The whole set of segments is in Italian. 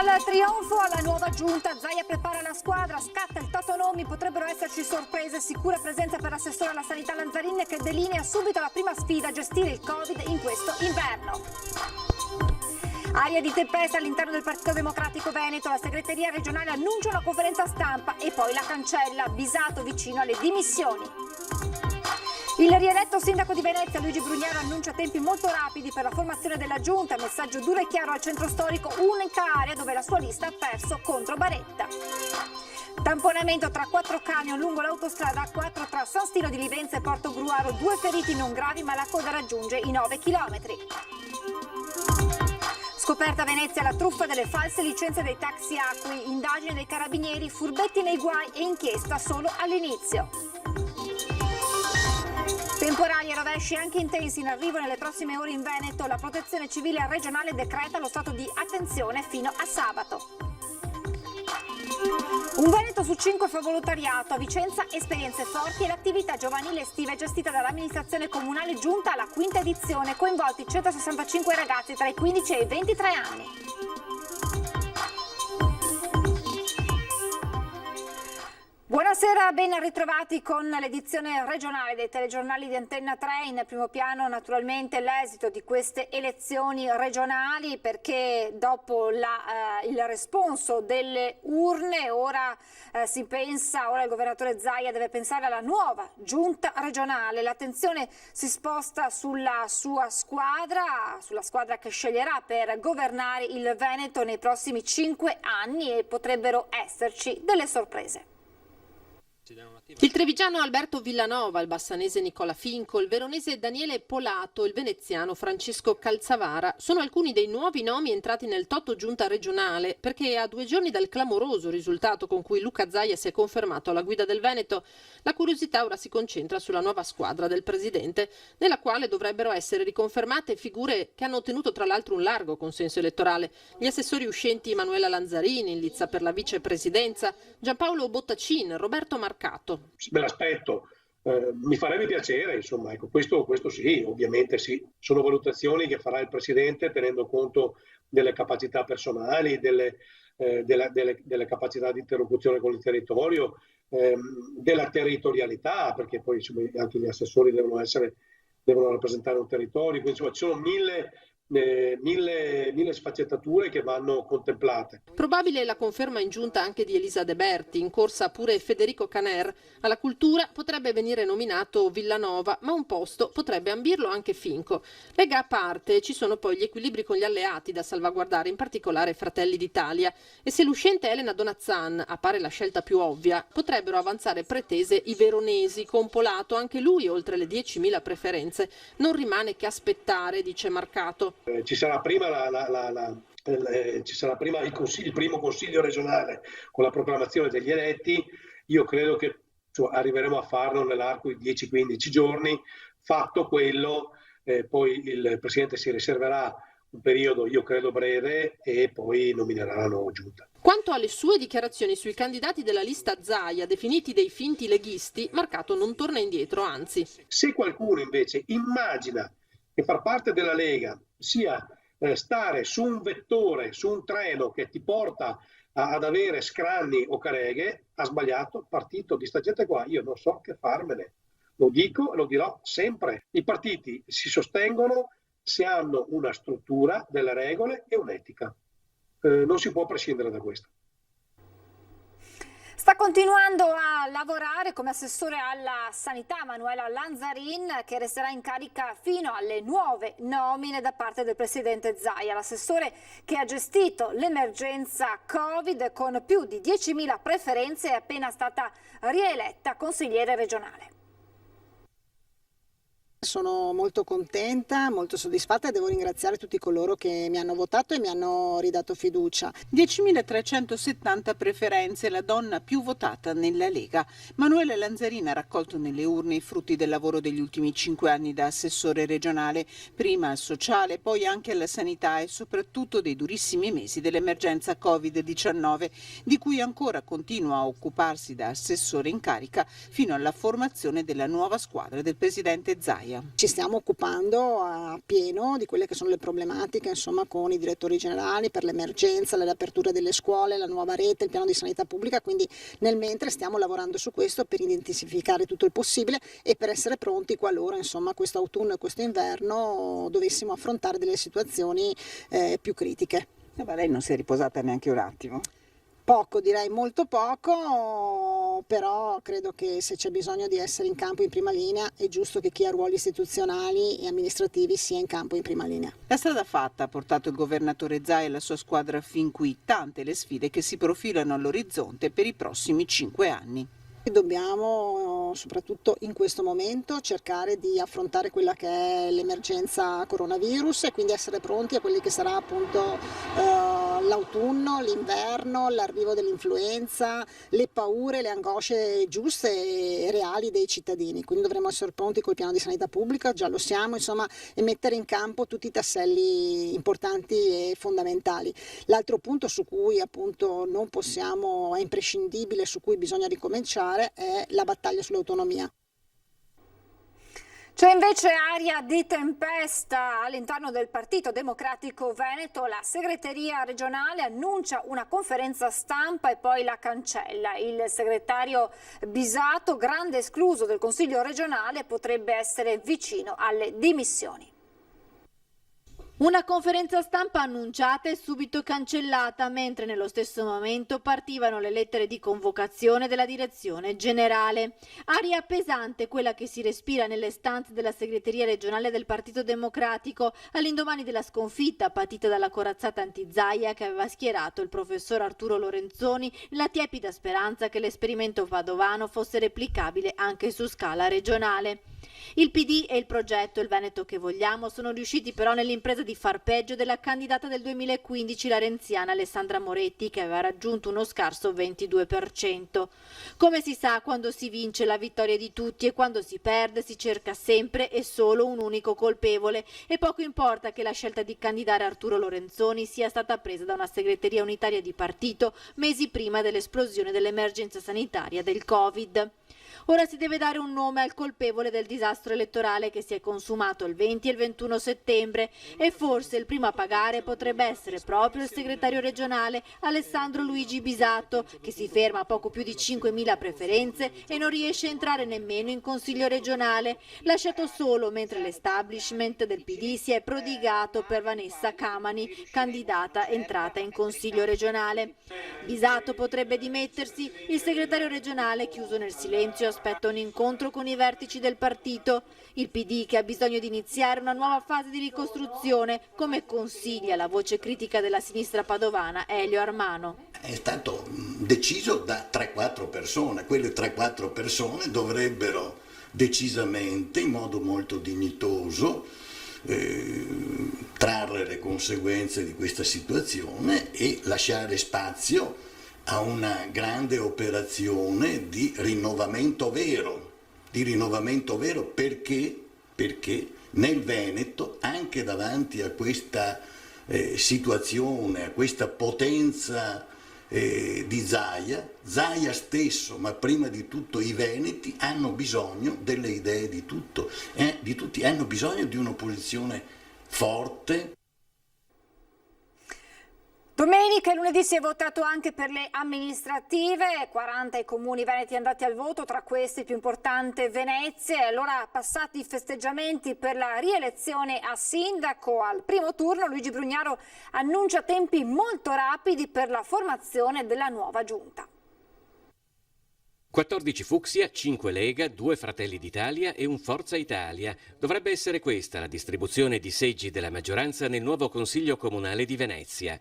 Dal trionfo alla nuova giunta, Zaia prepara la squadra, scatta il Totonomi, potrebbero esserci sorprese, sicura presenza per l'assessore alla sanità Lanzarin che delinea subito la prima sfida, gestire il Covid in questo inverno. Aria di tempesta all'interno del Partito Democratico Veneto, la segreteria regionale annuncia una conferenza stampa e poi la cancella, Bisato vicino alle dimissioni. Il rieletto sindaco di Venezia, Luigi Brugnaro, annuncia tempi molto rapidi per la formazione della giunta, messaggio duro e chiaro al centro storico, unica area dove la sua lista ha perso contro Baretta. Tamponamento tra 4 camion lungo l'autostrada A4 tra San Stino di Livenza e Porto Gruaro, 2 feriti non gravi ma la coda raggiunge i 9 chilometri. Scoperta a Venezia la truffa delle false licenze dei taxi acqui, indagine dei carabinieri, furbetti nei guai e inchiesta solo all'inizio. Temporali e rovesci anche intensi in arrivo nelle prossime ore in Veneto. La protezione civile regionale decreta lo stato di attenzione fino a sabato. Un Veneto su 5 fa volontariato. A Vicenza esperienze forti e l'attività giovanile estiva è gestita dall'amministrazione comunale giunta alla 5ª edizione, coinvolti 165 ragazzi tra i 15 e i 23 anni. Buonasera, ben ritrovati con l'edizione regionale dei telegiornali di Antenna 3. In primo piano naturalmente l'esito di queste elezioni regionali, perché dopo il responso delle urne ora ora il governatore Zaia deve pensare alla nuova giunta regionale. L'attenzione si sposta sulla sua squadra che sceglierà per governare il Veneto nei prossimi 5 anni e potrebbero esserci delle sorprese. Il trevigiano Alberto Villanova, il bassanese Nicola Finco, il veronese Daniele Polato, il veneziano Francesco Calzavara sono alcuni dei nuovi nomi entrati nel Toto giunta regionale, perché a 2 giorni dal clamoroso risultato con cui Luca Zaia si è confermato alla guida del Veneto, la curiosità ora si concentra sulla nuova squadra del presidente, nella quale dovrebbero essere riconfermate figure che hanno ottenuto tra l'altro un largo consenso elettorale. Gli assessori uscenti Emanuela Lanzarini, in lizza per la vicepresidenza, Giampaolo Bottacin, Roberto Marcato. Me l'aspetto, mi farebbe piacere, insomma, ecco, questo sì, ovviamente sì. Sono valutazioni che farà il Presidente tenendo conto delle capacità personali, delle capacità di interlocuzione con il territorio, della territorialità, perché poi insomma, anche gli assessori devono rappresentare un territorio, quindi insomma ci sono mille sfaccettature che vanno contemplate. Probabile la conferma in giunta anche di Elisa De Berti, in corsa pure Federico Caner. Alla cultura potrebbe venire nominato Villanova, ma un posto potrebbe ambirlo anche Finco. Lega a parte, ci sono poi gli equilibri con gli alleati da salvaguardare, in particolare Fratelli d'Italia. E se l'uscente Elena Donazzan appare la scelta più ovvia, potrebbero avanzare pretese i veronesi, con Polato anche lui oltre le 10.000 preferenze. Non rimane che aspettare, dice Marcato. Ci sarà prima il primo consiglio regionale con la proclamazione degli eletti. Io credo che arriveremo a farlo nell'arco di 10-15 giorni. Fatto quello, poi il Presidente si riserverà un periodo, io credo breve, e poi nominerà la nuova giunta. Quanto alle sue dichiarazioni sui candidati della lista Zaia, definiti dei finti leghisti, Marcato non torna indietro, anzi. Se qualcuno invece immagina che far parte della Lega sia stare su un vettore, su un treno che ti porta ad avere scranni o careghe, ha sbagliato. Partito di sta gente qua, io non so che farmene. Lo dico e lo dirò sempre. I partiti si sostengono se hanno una struttura, delle regole e un'etica. Non si può prescindere da questo. Sta continuando a lavorare come assessore alla sanità Emanuela Lanzarin, che resterà in carica fino alle nuove nomine da parte del presidente Zaia. L'assessore che ha gestito l'emergenza Covid con più di 10.000 preferenze è appena stata rieletta consigliere regionale. Sono molto contenta, molto soddisfatta e devo ringraziare tutti coloro che mi hanno votato e mi hanno ridato fiducia. 10.370 preferenze, la donna più votata nella Lega. Emanuela Lanzarin ha raccolto nelle urne i frutti del lavoro degli ultimi 5 anni da assessore regionale, prima al sociale, poi anche alla sanità e soprattutto dei durissimi mesi dell'emergenza Covid-19, di cui ancora continua a occuparsi da assessore in carica fino alla formazione della nuova squadra del presidente Zaia. Zaia. Ci stiamo occupando a pieno di quelle che sono le problematiche, insomma, con i direttori generali per l'emergenza, le riaperture delle scuole, la nuova rete, il piano di sanità pubblica, quindi nel mentre stiamo lavorando su questo per intensificare tutto il possibile e per essere pronti qualora, insomma, questo autunno e questo inverno dovessimo affrontare delle situazioni più critiche. Ma lei non si è riposata neanche un attimo? Poco, direi molto poco, però credo che se c'è bisogno di essere in campo in prima linea è giusto che chi ha ruoli istituzionali e amministrativi sia in campo in prima linea. La strada fatta ha portato il governatore Zaia e la sua squadra fin qui, tante le sfide che si profilano all'orizzonte per i prossimi 5 anni. Dobbiamo soprattutto in questo momento cercare di affrontare quella che è l'emergenza coronavirus e quindi essere pronti a quelli che sarà appunto l'autunno, l'inverno, l'arrivo dell'influenza, le paure, le angosce giuste e reali dei cittadini. Quindi dovremo essere pronti col piano di sanità pubblica, già lo siamo, insomma, e mettere in campo tutti i tasselli importanti e fondamentali. L'altro punto su cui appunto non possiamo, è imprescindibile, su cui bisogna ricominciare è la battaglia sull'autonomia. C'è invece aria di tempesta all'interno del Partito Democratico Veneto. La segreteria regionale annuncia una conferenza stampa e poi la cancella. Il segretario Bisato, grande escluso del Consiglio regionale, potrebbe essere vicino alle dimissioni. Una conferenza stampa annunciata e subito cancellata, mentre nello stesso momento partivano le lettere di convocazione della direzione generale. Aria pesante quella che si respira nelle stanze della segreteria regionale del Partito Democratico all'indomani della sconfitta patita dalla corazzata anti-Zaia che aveva schierato il professor Arturo Lorenzoni nella tiepida speranza che l'esperimento padovano fosse replicabile anche su scala regionale. Il PD e il progetto Il Veneto che vogliamo sono riusciti però nell'impresa di far peggio della candidata del 2015, la renziana Alessandra Moretti, che aveva raggiunto uno scarso 22%. Come si sa, quando si vince la vittoria di tutti e quando si perde si cerca sempre e solo un unico colpevole e poco importa che la scelta di candidare Arturo Lorenzoni sia stata presa da una segreteria unitaria di partito mesi prima dell'esplosione dell'emergenza sanitaria del Covid. Ora si deve dare un nome al colpevole del disastro elettorale che si è consumato il 20 e il 21 settembre e forse il primo a pagare potrebbe essere proprio il segretario regionale Alessandro Luigi Bisato, che si ferma a poco più di 5.000 preferenze e non riesce a entrare nemmeno in consiglio regionale, lasciato solo mentre l'establishment del PD si è prodigato per Vanessa Camani, candidata entrata in consiglio regionale. Bisato potrebbe dimettersi, il segretario regionale, chiuso nel silenzio, aspetta un incontro con i vertici del partito. Il PD, che ha bisogno di iniziare una nuova fase di ricostruzione, come consiglia la voce critica della sinistra padovana Elio Armano. È stato deciso da 3-4 persone, quelle 3-4 persone dovrebbero decisamente, in modo molto dignitoso, trarre le conseguenze di questa situazione e lasciare spazio a una grande operazione di rinnovamento vero perché nel Veneto, anche davanti a questa situazione, a questa potenza di Zaia stesso, ma prima di tutto i veneti hanno bisogno delle idee di tutti, hanno bisogno di un'opposizione forte. Domenica e lunedì si è votato anche per le amministrative, 40 i comuni veneti andati al voto, tra questi il più importante Venezia. Allora, passati i festeggiamenti per la rielezione a sindaco al primo turno, Luigi Brugnaro annuncia tempi molto rapidi per la formazione della nuova giunta. 14 Fucsia, 5 Lega, 2 Fratelli d'Italia e un Forza Italia. Dovrebbe essere questa la distribuzione di seggi della maggioranza nel nuovo Consiglio Comunale di Venezia.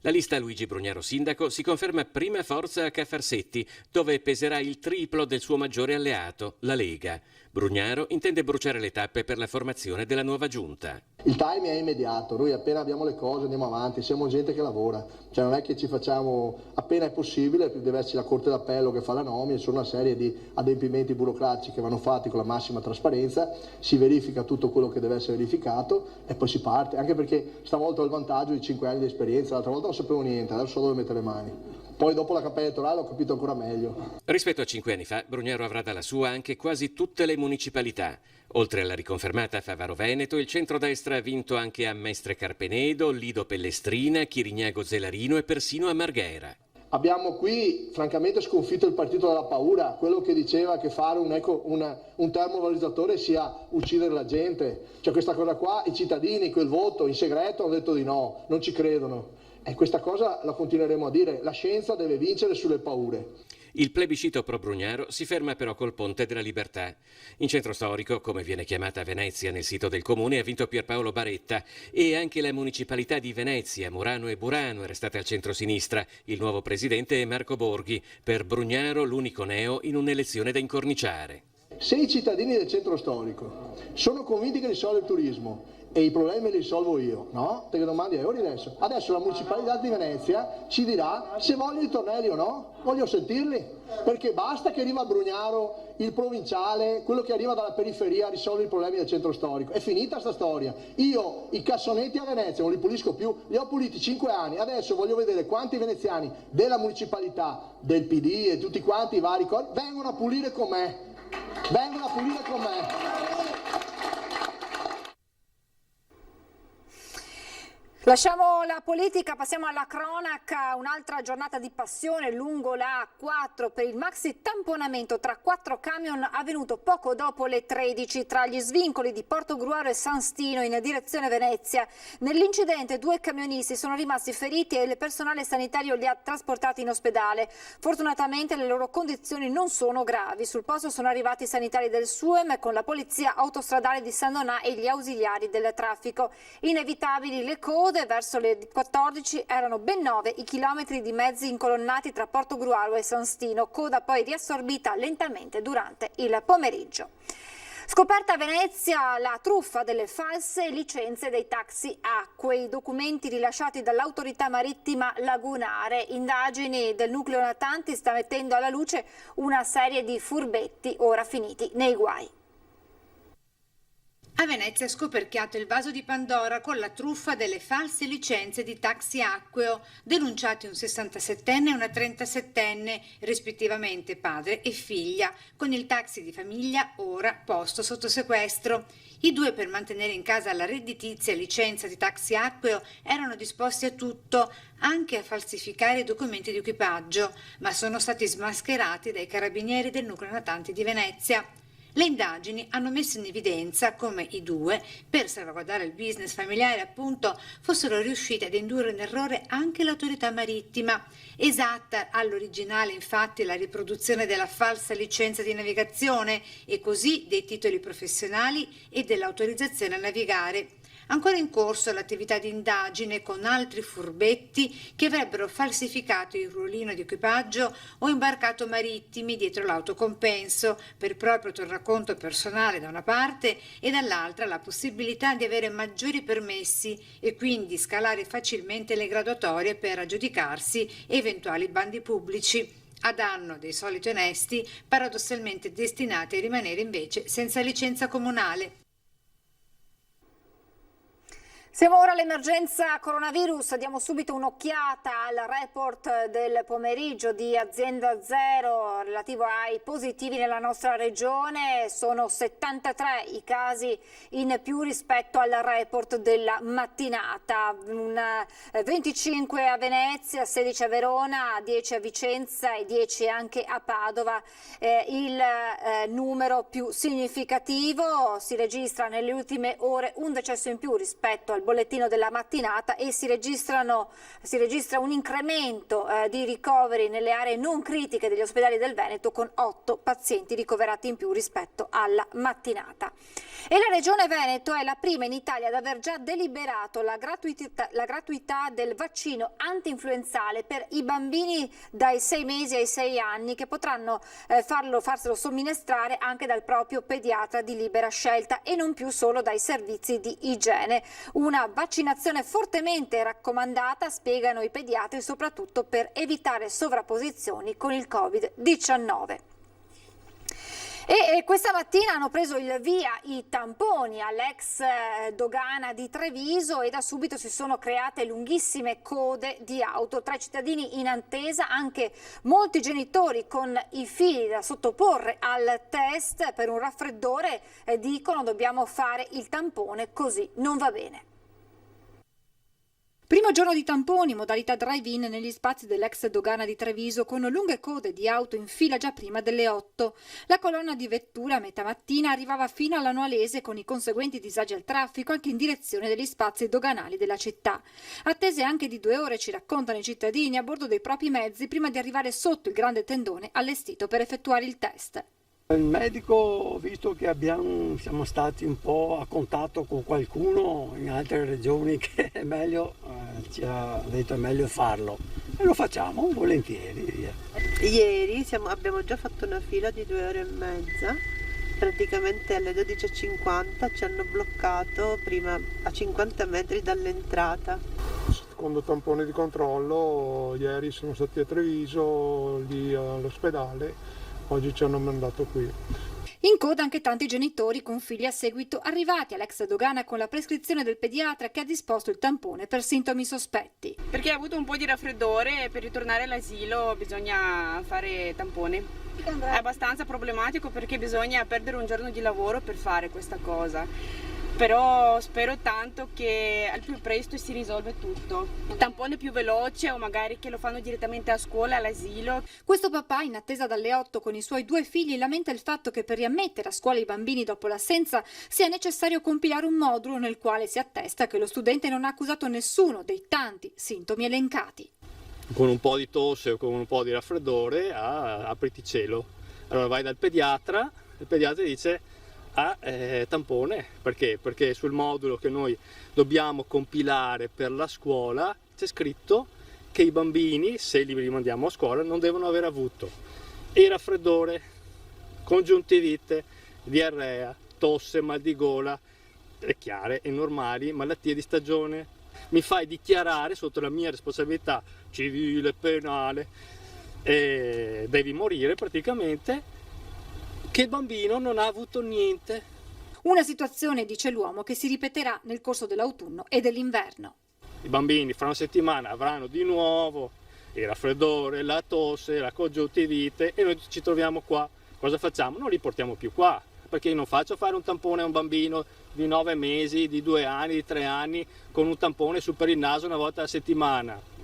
La lista Luigi Brugnaro sindaco si conferma prima forza a Caffarsetti, dove peserà il triplo del suo maggiore alleato, la Lega. Brugnaro intende bruciare le tappe per la formazione della nuova giunta. Il timing è immediato, noi appena abbiamo le cose andiamo avanti, siamo gente che lavora, cioè non è che ci facciamo appena è possibile, deve esserci la Corte d'Appello che fa la nomina, sono una serie di adempimenti burocratici che vanno fatti con la massima trasparenza, si verifica tutto quello che deve essere verificato e poi si parte, anche perché stavolta ho il vantaggio di 5 anni di esperienza, l'altra volta non sapevo niente, adesso so dove mettere le mani. Poi dopo la campagna elettorale ho capito ancora meglio. Rispetto a 5 anni fa, Brugnaro avrà dalla sua anche quasi tutte le municipalità. Oltre alla riconfermata Favaro Veneto, il centrodestra ha vinto anche a Mestre Carpenedo, Lido Pellestrina, Chirignago Zelarino e persino a Marghera. Abbiamo qui francamente sconfitto il partito della paura, quello che diceva che fare un termovalorizzatore sia uccidere la gente. Cioè questa cosa qua, i cittadini, quel voto in segreto hanno detto di no, non ci credono. E questa cosa la continueremo a dire, la scienza deve vincere sulle paure. Il plebiscito pro Brugnaro si ferma però col Ponte della Libertà. In centro storico, come viene chiamata Venezia nel sito del comune, ha vinto Pierpaolo Baretta e anche la municipalità di Venezia, Murano e Burano, è restata al centro-sinistra. Il nuovo presidente è Marco Borghi. Per Brugnaro l'unico neo in un'elezione da incorniciare. Se i cittadini del centro storico sono convinti che risolve il turismo e i problemi li risolvo io, no? Te che domandi a ore adesso? Adesso la municipalità di Venezia ci dirà se voglio i tornelli o no. Voglio sentirli, perché basta che arriva a Brugnaro il provinciale, quello che arriva dalla periferia a risolvere i problemi del centro storico. È finita sta storia. Io i cassonetti a Venezia non li pulisco più, li ho puliti 5 anni, adesso voglio vedere quanti veneziani della municipalità, del PD e tutti quanti i vari vengono a pulire con me. Vengono a pulire con me. Lasciamo la politica, passiamo alla cronaca. Un'altra giornata di passione lungo la A4 per il maxi tamponamento tra 4 camion avvenuto poco dopo le 13 tra gli svincoli di Portogruaro e San Stino in direzione Venezia. Nell'incidente 2 camionisti sono rimasti feriti e il personale sanitario li ha trasportati in ospedale. Fortunatamente le loro condizioni non sono gravi. Sul posto sono arrivati i sanitari del SUEM con la polizia autostradale di San Donà e gli ausiliari del traffico. Inevitabili le code. Verso le 14 erano ben 9 i chilometri di mezzi incolonnati tra Portogruaro e San Stino, coda poi riassorbita lentamente durante il pomeriggio. Scoperta a Venezia la truffa delle false licenze dei taxi acque, i documenti rilasciati dall'autorità marittima lagunare. Indagini del nucleo Natanti sta mettendo alla luce una serie di furbetti ora finiti nei guai. A Venezia è scoperchiato il vaso di Pandora con la truffa delle false licenze di taxi acqueo, denunciati un 67enne e una 37enne, rispettivamente padre e figlia, con il taxi di famiglia ora posto sotto sequestro. I due, per mantenere in casa la redditizia licenza di taxi acqueo, erano disposti a tutto, anche a falsificare i documenti di equipaggio, ma sono stati smascherati dai carabinieri del nucleo Natanti di Venezia. Le indagini hanno messo in evidenza come i due, per salvaguardare il business familiare appunto, fossero riusciti ad indurre in errore anche l'autorità marittima. Esatta all'originale infatti la riproduzione della falsa licenza di navigazione e così dei titoli professionali e dell'autorizzazione a navigare. Ancora in corso l'attività di indagine con altri furbetti che avrebbero falsificato il ruolino di equipaggio o imbarcato marittimi dietro l'autocompenso per proprio tornaconto personale da una parte e dall'altra la possibilità di avere maggiori permessi e quindi scalare facilmente le graduatorie per aggiudicarsi eventuali bandi pubblici, a danno dei soliti onesti paradossalmente destinati a rimanere invece senza licenza comunale. Siamo ora all'emergenza coronavirus, diamo subito un'occhiata al report del pomeriggio di Azienda Zero relativo ai positivi nella nostra regione. Sono 73 i casi in più rispetto al report della mattinata, 25 a Venezia, 16 a Verona, 10 a Vicenza e 10 anche a Padova. Il numero più significativo: si registra nelle ultime ore un decesso in più rispetto al bollettino della mattinata e si registra un incremento di ricoveri nelle aree non critiche degli ospedali del Veneto, con 8 pazienti ricoverati in più rispetto alla mattinata. E la Regione Veneto è la prima in Italia ad aver già deliberato la gratuità del vaccino anti-influenzale per i bambini dai 6 mesi ai 6 anni, che potranno farselo somministrare anche dal proprio pediatra di libera scelta e non più solo dai servizi di igiene. Una vaccinazione fortemente raccomandata, spiegano i pediatri, soprattutto per evitare sovrapposizioni con il Covid-19. E questa mattina hanno preso il via i tamponi all'ex dogana di Treviso e da subito si sono create lunghissime code di auto tra i cittadini in attesa, anche molti genitori con i figli da sottoporre al test per un raffreddore dicono dobbiamo fare il tampone, così non va bene. Primo giorno di tamponi, modalità drive-in negli spazi dell'ex dogana di Treviso con lunghe code di auto in fila già prima delle 8. La colonna di vetture a metà mattina arrivava fino alla Nualese con i conseguenti disagi al traffico anche in direzione degli spazi doganali della città. Attese anche di 2 ore, ci raccontano i cittadini, a bordo dei propri mezzi prima di arrivare sotto il grande tendone allestito per effettuare il test. Il medico, visto che siamo stati un po' a contatto con qualcuno in altre regioni che è meglio, ci ha detto è meglio farlo e lo facciamo volentieri. Via. Ieri abbiamo già fatto una fila di 2 ore e mezza, praticamente alle 12:50 ci hanno bloccato prima a 50 metri dall'entrata. Secondo tampone di controllo, ieri sono stati a Treviso, lì all'ospedale. Oggi ci hanno mandato qui. In coda anche tanti genitori con figli a seguito arrivati all'ex dogana con la prescrizione del pediatra che ha disposto il tampone per sintomi sospetti. Perché ha avuto un po' di raffreddore e per ritornare all'asilo bisogna fare tampone. È abbastanza problematico perché bisogna perdere un giorno di lavoro per fare questa cosa. Però spero tanto che al più presto si risolve tutto. Il tampone più veloce o magari che lo fanno direttamente a scuola, all'asilo. Questo papà, in attesa dalle 8 con i suoi 2 figli, lamenta il fatto che per riammettere a scuola i bambini dopo l'assenza sia necessario compilare un modulo nel quale si attesta che lo studente non ha accusato nessuno dei tanti sintomi elencati. Con un po' di tosse o con un po' di raffreddore, apriti cielo. Allora vai dal pediatra, il pediatra dice tampone, perché? Perché sul modulo che noi dobbiamo compilare per la scuola c'è scritto che i bambini, se li rimandiamo a scuola, non devono aver avuto il raffreddore, congiuntivite, diarrea, tosse, mal di gola, è chiare e normali malattie di stagione. Mi fai dichiarare sotto la mia responsabilità civile, penale, e devi morire praticamente, che il bambino non ha avuto niente. Una situazione, dice l'uomo, che si ripeterà nel corso dell'autunno e dell'inverno. I bambini fra una settimana avranno di nuovo il raffreddore, la tosse, la congiuntivite e noi ci troviamo qua. Cosa facciamo? Non li portiamo più qua, perché io non faccio fare un tampone a un bambino di 9 mesi, di 2 anni, di 3 anni, con un tampone su per il naso una volta alla settimana.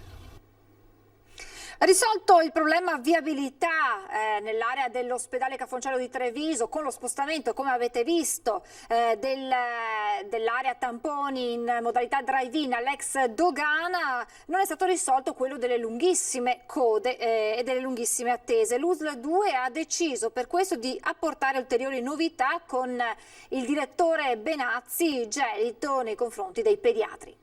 Risolto il problema viabilità nell'area dell'ospedale Cafoncello di Treviso con lo spostamento, come avete visto, dell'area tamponi in modalità drive-in all'ex dogana, non è stato risolto quello delle lunghissime code e delle lunghissime attese. L'USL 2 ha deciso per questo di apportare ulteriori novità con il direttore Benazzi gelito nei confronti dei pediatri.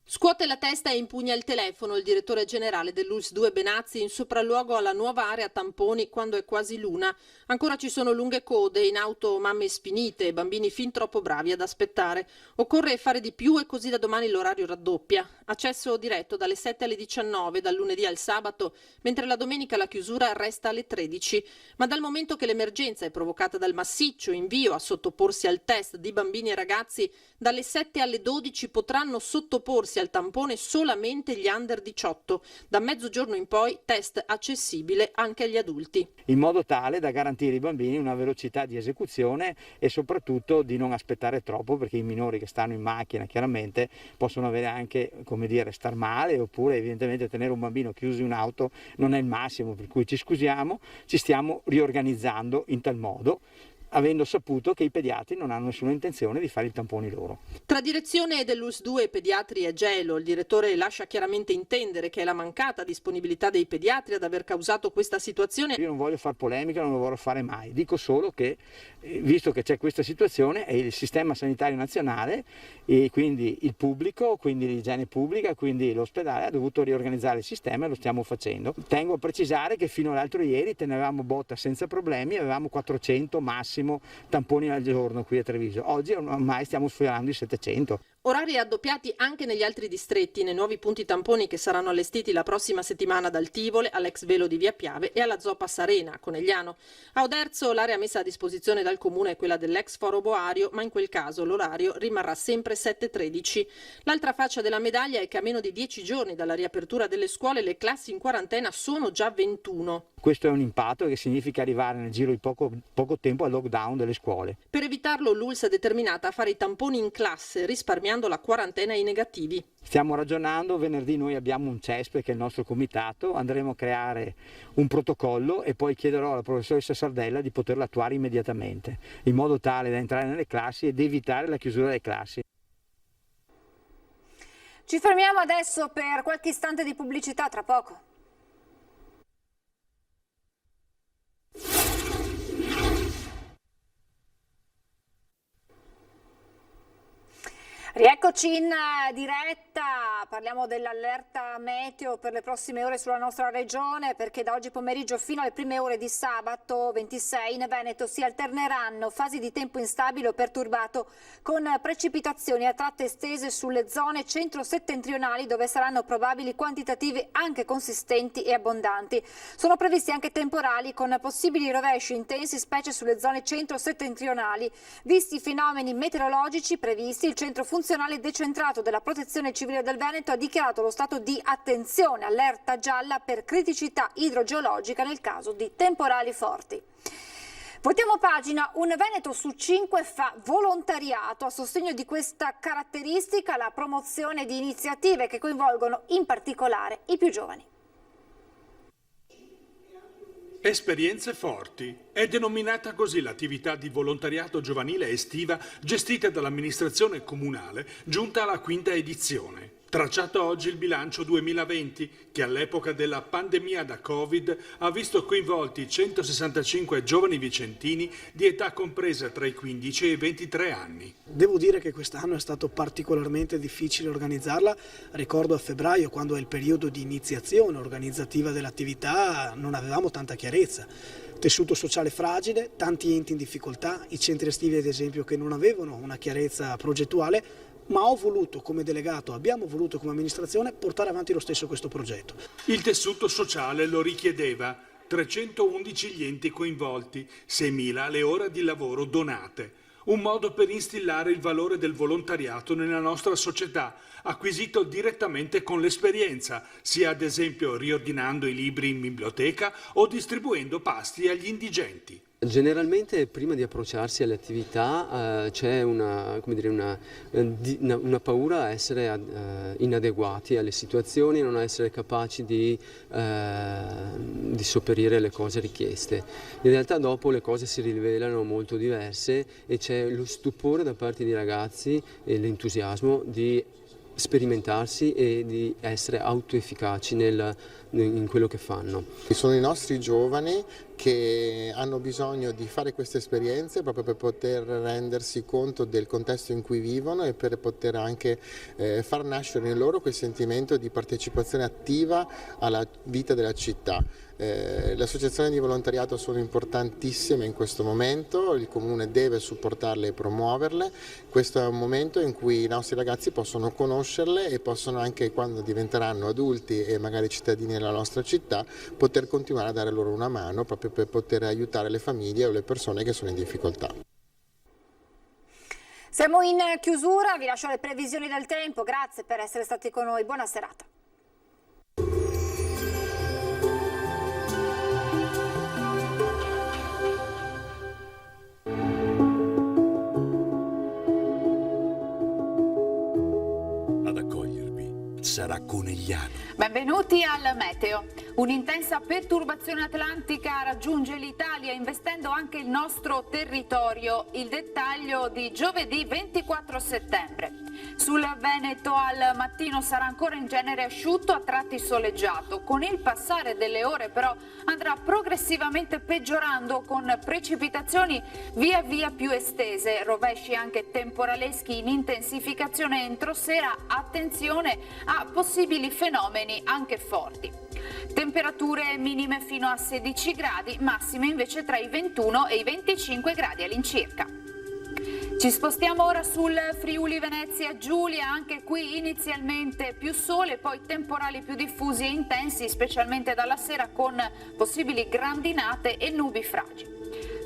Scuote la testa e impugna il telefono il direttore generale dell'ULS 2 Benazzi in sopralluogo alla nuova area tamponi quando è quasi l'una. Ancora ci sono lunghe code, in auto mamme sfinite e bambini fin troppo bravi ad aspettare. Occorre fare di più e così da domani l'orario raddoppia. Accesso diretto dalle 7 alle 19, dal lunedì al sabato, mentre la domenica la chiusura resta alle 13. Ma dal momento che l'emergenza è provocata dal massiccio invio a sottoporsi al test di bambini e ragazzi, dalle 7 alle 12 potranno sottoporsi al tampone solamente gli under 18. Da mezzogiorno in poi test accessibile anche agli adulti. In modo tale da garantire ai bambini una velocità di esecuzione e soprattutto di non aspettare troppo, perché i minori che stanno in macchina chiaramente possono avere anche, come dire, star male, oppure evidentemente tenere un bambino chiuso in auto non è il massimo, per cui ci scusiamo, ci stiamo riorganizzando in tal modo, avendo saputo che i pediatri non hanno nessuna intenzione di fare i tamponi loro. Tra direzione dell'ULS 2 pediatri e gelo, il direttore lascia chiaramente intendere che è la mancata disponibilità dei pediatri ad aver causato questa situazione. Io non voglio fare polemica, non lo vorrò fare mai, dico solo che visto che c'è questa situazione è il sistema sanitario nazionale e quindi il pubblico, quindi l'igiene pubblica, quindi l'ospedale ha dovuto riorganizzare il sistema e lo stiamo facendo. Tengo a precisare che fino all'altro ieri tenevamo botta senza problemi, avevamo 400 massimo tamponi al giorno qui a Treviso. Oggi ormai stiamo sfiorando i 700. Orari raddoppiati anche negli altri distretti, nei nuovi punti tamponi che saranno allestiti la prossima settimana dal Tivole all'ex Velo di Via Piave e alla Zoppa Sarena a Conegliano. A Oderzo l'area messa a disposizione dal comune è quella dell'ex Foro Boario, ma in quel caso l'orario rimarrà sempre 7:13. L'altra faccia della medaglia è che a meno di 10 giorni dalla riapertura delle scuole le classi in quarantena sono già 21. Questo è un impatto che significa arrivare nel giro di poco tempo al lockdown delle scuole. Per evitarlo l'ULSS è determinata a fare i tamponi in classe, risparmiando la quarantena ai negativi. Stiamo ragionando, venerdì noi abbiamo un CESP che è il nostro comitato, andremo a creare un protocollo e poi chiederò alla professoressa Sardella di poterlo attuare immediatamente, in modo tale da entrare nelle classi ed evitare la chiusura delle classi. Ci fermiamo adesso per qualche istante di pubblicità, tra poco. Rieccoci in diretta, parliamo dell'allerta meteo per le prossime ore sulla nostra regione, perché da oggi pomeriggio fino alle prime ore di sabato 26 in Veneto si alterneranno fasi di tempo instabile o perturbato con precipitazioni a tratte estese sulle zone centro-settentrionali, dove saranno probabili quantitativi anche consistenti e abbondanti. Sono previsti anche temporali con possibili rovesci intensi, specie sulle zone centro-settentrionali. Visti i fenomeni meteorologici previsti, il centro funzionale decentrato della Protezione Civile del Veneto ha dichiarato lo stato di attenzione, allerta gialla per criticità idrogeologica nel caso di temporali forti. Voltiamo pagina, un Veneto su 5 fa volontariato. A sostegno di questa caratteristica la promozione di iniziative che coinvolgono in particolare i più giovani. Esperienze forti. È denominata così l'attività di volontariato giovanile estiva gestita dall'amministrazione comunale, giunta alla 5ª edizione. Tracciato oggi il bilancio 2020, che all'epoca della pandemia da Covid ha visto coinvolti 165 giovani vicentini di età compresa tra i 15 e i 23 anni. Devo dire che quest'anno è stato particolarmente difficile organizzarla. Ricordo a febbraio, quando è il periodo di iniziazione organizzativa dell'attività, non avevamo tanta chiarezza. Tessuto sociale fragile, tanti enti in difficoltà, i centri estivi ad esempio che non avevano una chiarezza progettuale, ma abbiamo voluto come amministrazione portare avanti lo stesso questo progetto. Il tessuto sociale lo richiedeva, 311 gli enti coinvolti, 6.000 le ore di lavoro donate. Un modo per instillare il valore del volontariato nella nostra società, acquisito direttamente con l'esperienza, sia ad esempio riordinando i libri in biblioteca o distribuendo pasti agli indigenti. Generalmente prima di approcciarsi alle attività c'è una paura a essere inadeguati alle situazioni, non a essere capaci di sopperire alle cose richieste. In realtà dopo le cose si rivelano molto diverse e c'è lo stupore da parte dei ragazzi e l'entusiasmo di sperimentarsi e di essere autoefficaci in quello che fanno. Sono i nostri giovani che hanno bisogno di fare queste esperienze proprio per poter rendersi conto del contesto in cui vivono e per poter anche far nascere in loro quel sentimento di partecipazione attiva alla vita della città. Le associazioni di volontariato sono importantissime in questo momento, il Comune deve supportarle e promuoverle. Questo è un momento in cui i nostri ragazzi possono conoscerle e possono anche, quando diventeranno adulti e magari cittadini della nostra città, poter continuare a dare loro una mano proprio per poter aiutare le famiglie o le persone che sono in difficoltà. Siamo in chiusura, vi lascio le previsioni del tempo, grazie per essere stati con noi, buona serata. Ad accogliervi sarà Conegliano. Benvenuti al Meteo. Un'intensa perturbazione atlantica raggiunge l'Italia investendo anche il nostro territorio. Il dettaglio di giovedì 24 settembre. Sul Veneto al mattino sarà ancora in genere asciutto, a tratti soleggiato. Con il passare delle ore però andrà progressivamente peggiorando con precipitazioni via via più estese, rovesci anche temporaleschi in intensificazione entro sera. Attenzione a possibili fenomeni anche forti. Temperature minime fino a 16 gradi, massime invece tra i 21 e i 25 gradi all'incirca. Ci spostiamo ora sul Friuli Venezia Giulia, anche qui inizialmente più sole, poi temporali più diffusi e intensi, specialmente dalla sera con possibili grandinate e nubi fragili.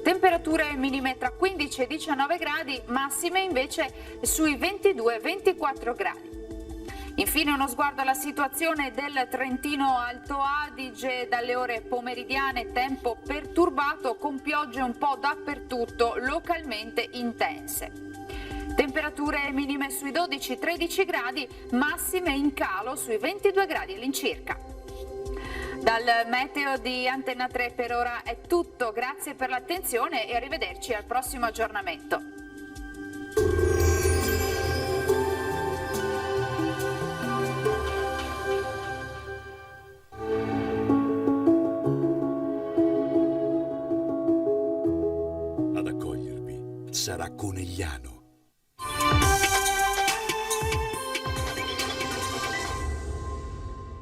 Temperature minime tra 15 e 19 gradi, massime invece sui 22-24 gradi. Infine uno sguardo alla situazione del Trentino Alto Adige. Dalle ore pomeridiane tempo perturbato con piogge un po' dappertutto, localmente intense. Temperature minime sui 12-13 gradi, massime in calo sui 22 gradi all'incirca. Dal meteo di Antenna 3 per ora è tutto, grazie per l'attenzione e arrivederci al prossimo aggiornamento. Ad accogliervi sarà Conegliano.